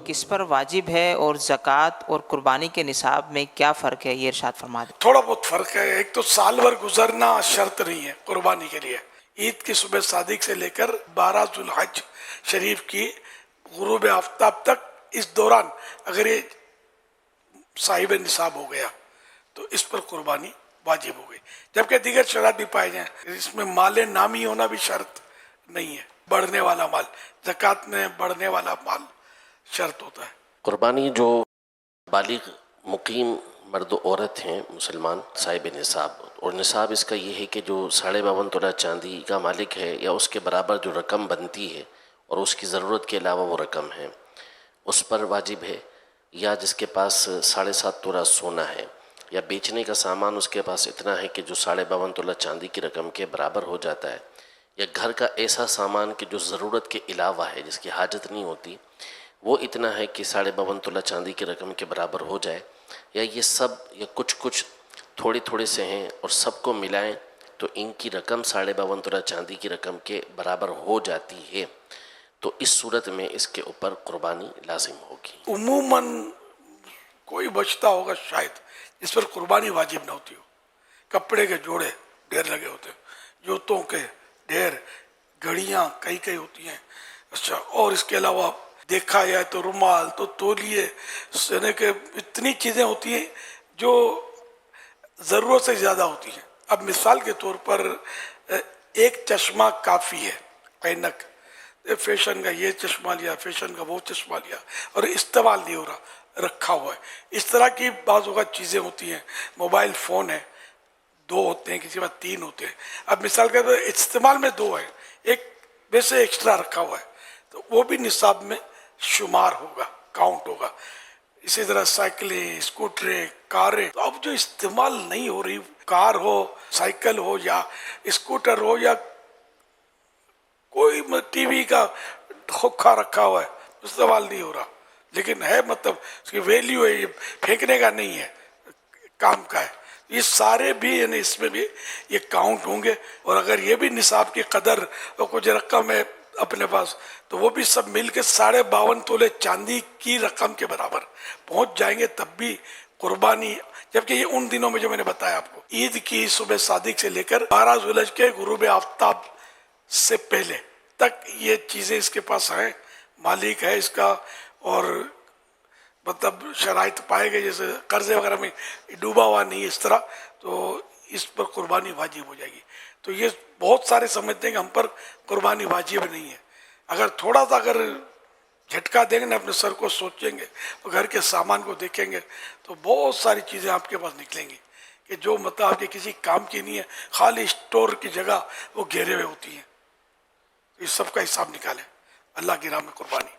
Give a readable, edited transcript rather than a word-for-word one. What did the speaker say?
کس پر واجب ہے اور زکوٰۃ اور قربانی کے نصاب میں کیا فرق ہے، یہ ارشاد فرما دیں۔ تھوڑا بہت فرق ہے. ایک تو سال بھر گزرنا شرط نہیں ہے قربانی کے لیے. عید کی صبح صادق سے لے کر 12 ذوالحج شریف کی غروب آفتاب تک، اس دوران اگر یہ صاحب نصاب ہو گیا تو اس پر قربانی واجب ہو گئی. جبکہ دیگر شرائط بھی پائے جائیں. اس میں مال نامی ہونا بھی شرط نہیں ہے، بڑھنے والا مال. زکوٰۃ میں بڑھنے والا مال شرط ہوتا ہے. قربانی جو بالغ مقیم مرد و عورت ہیں مسلمان صاحب نصاب، اور نصاب اس کا یہ ہے کہ جو 52.5 تولہ چاندی کا مالک ہے یا اس کے برابر جو رقم بنتی ہے اور اس کی ضرورت کے علاوہ وہ رقم ہے اس پر واجب ہے، یا جس کے پاس 7.5 تولہ سونا ہے یا بیچنے کا سامان اس کے پاس اتنا ہے کہ جو 52.5 تولہ چاندی کی رقم کے برابر ہو جاتا ہے، یا گھر کا ایسا سامان کہ جو ضرورت کے علاوہ ہے جس کی حاجت نہیں ہوتی وہ اتنا ہے کہ 52.5 تولہ چاندی کی رقم کے برابر ہو جائے، یا یہ سب یا کچھ تھوڑے تھوڑے سے ہیں اور سب کو ملائیں تو ان کی رقم 52.5 تولہ چاندی کی رقم کے برابر ہو جاتی ہے، تو اس صورت میں اس کے اوپر قربانی لازم ہوگی. عموماً کوئی بچتا ہوگا شاید جس پر قربانی واجب نہ ہوتی ہو. کپڑے کے جوڑے ڈھیر لگے ہوتے ہیں، جوتوں کے ڈھیر، گھڑیاں کئی ہوتی ہیں. اچھا، اور اس کے علاوہ دیکھا جائے تو رومال، تو تولیے، یعنی کہ اتنی چیزیں ہوتی ہیں جو ضرورت سے زیادہ ہوتی ہیں. اب مثال کے طور پر ایک چشمہ کافی ہے، اینک. فیشن کا یہ چشمہ لیا، فیشن کا وہ چشمہ لیا اور استعمال نہیں ہو رہا، رکھا ہوا ہے. اس طرح کی بعض اوقات چیزیں ہوتی ہیں. موبائل فون ہے، 2 ہوتے ہیں، کسی بات 3 ہوتے ہیں. اب مثال کے طور پر استعمال میں 2 ہیں، ایک ویسے ایکسٹرا رکھا ہوا ہے تو وہ بھی نصاب میں شمار ہوگا، کاؤنٹ ہوگا. اسی طرح سائیکلیں، اسکوٹریں، کاریں. تو اب جو استعمال نہیں ہو رہی، کار ہو، سائیکل ہو یا اسکوٹر ہو یا کوئی ٹی وی کا کھوکھا رکھا ہوا ہے، استعمال نہیں ہو رہا لیکن ہے، مطلب اس کی ویلیو ہے، یہ پھینکنے کا نہیں ہے، کام کا ہے. یہ سارے بھی یعنی اس میں بھی یہ کاؤنٹ ہوں گے. اور اگر یہ بھی نصاب کی قدر اور کچھ رقم ہے اپنے پاس تو وہ بھی سب مل کے 52.5 تولے چاندی کی رقم کے برابر پہنچ جائیں گے، تب بھی قربانی. جبکہ یہ ان دنوں میں جو میں نے بتایا آپ کو، عید کی صبح صادق سے لے کر 12 ذوالحج کے غروب آفتاب سے پہلے تک یہ چیزیں اس کے پاس ہیں، مالک ہے اس کا. اور مطلب شرائط پائے گئے، جیسے قرضے وغیرہ میں ڈوبا ہوا نہیں اس طرح، تو اس پر قربانی واجب ہو جائے گی. تو یہ بہت سارے سمجھتے ہیں کہ ہم پر قربانی واجب نہیں ہے. اگر تھوڑا سا اگر جھٹکا دیں گے نا، اپنے سر کو سوچیں گے، تو گھر کے سامان کو دیکھیں گے تو بہت ساری چیزیں آپ کے پاس نکلیں گی کہ جو مطلب آپ کے کسی کام کی نہیں ہے، خالی اسٹور کی جگہ وہ گھیرے ہوئے ہوتی ہیں. اس سب کا حساب نکالیں. اللہ کی راہ میں قربانی.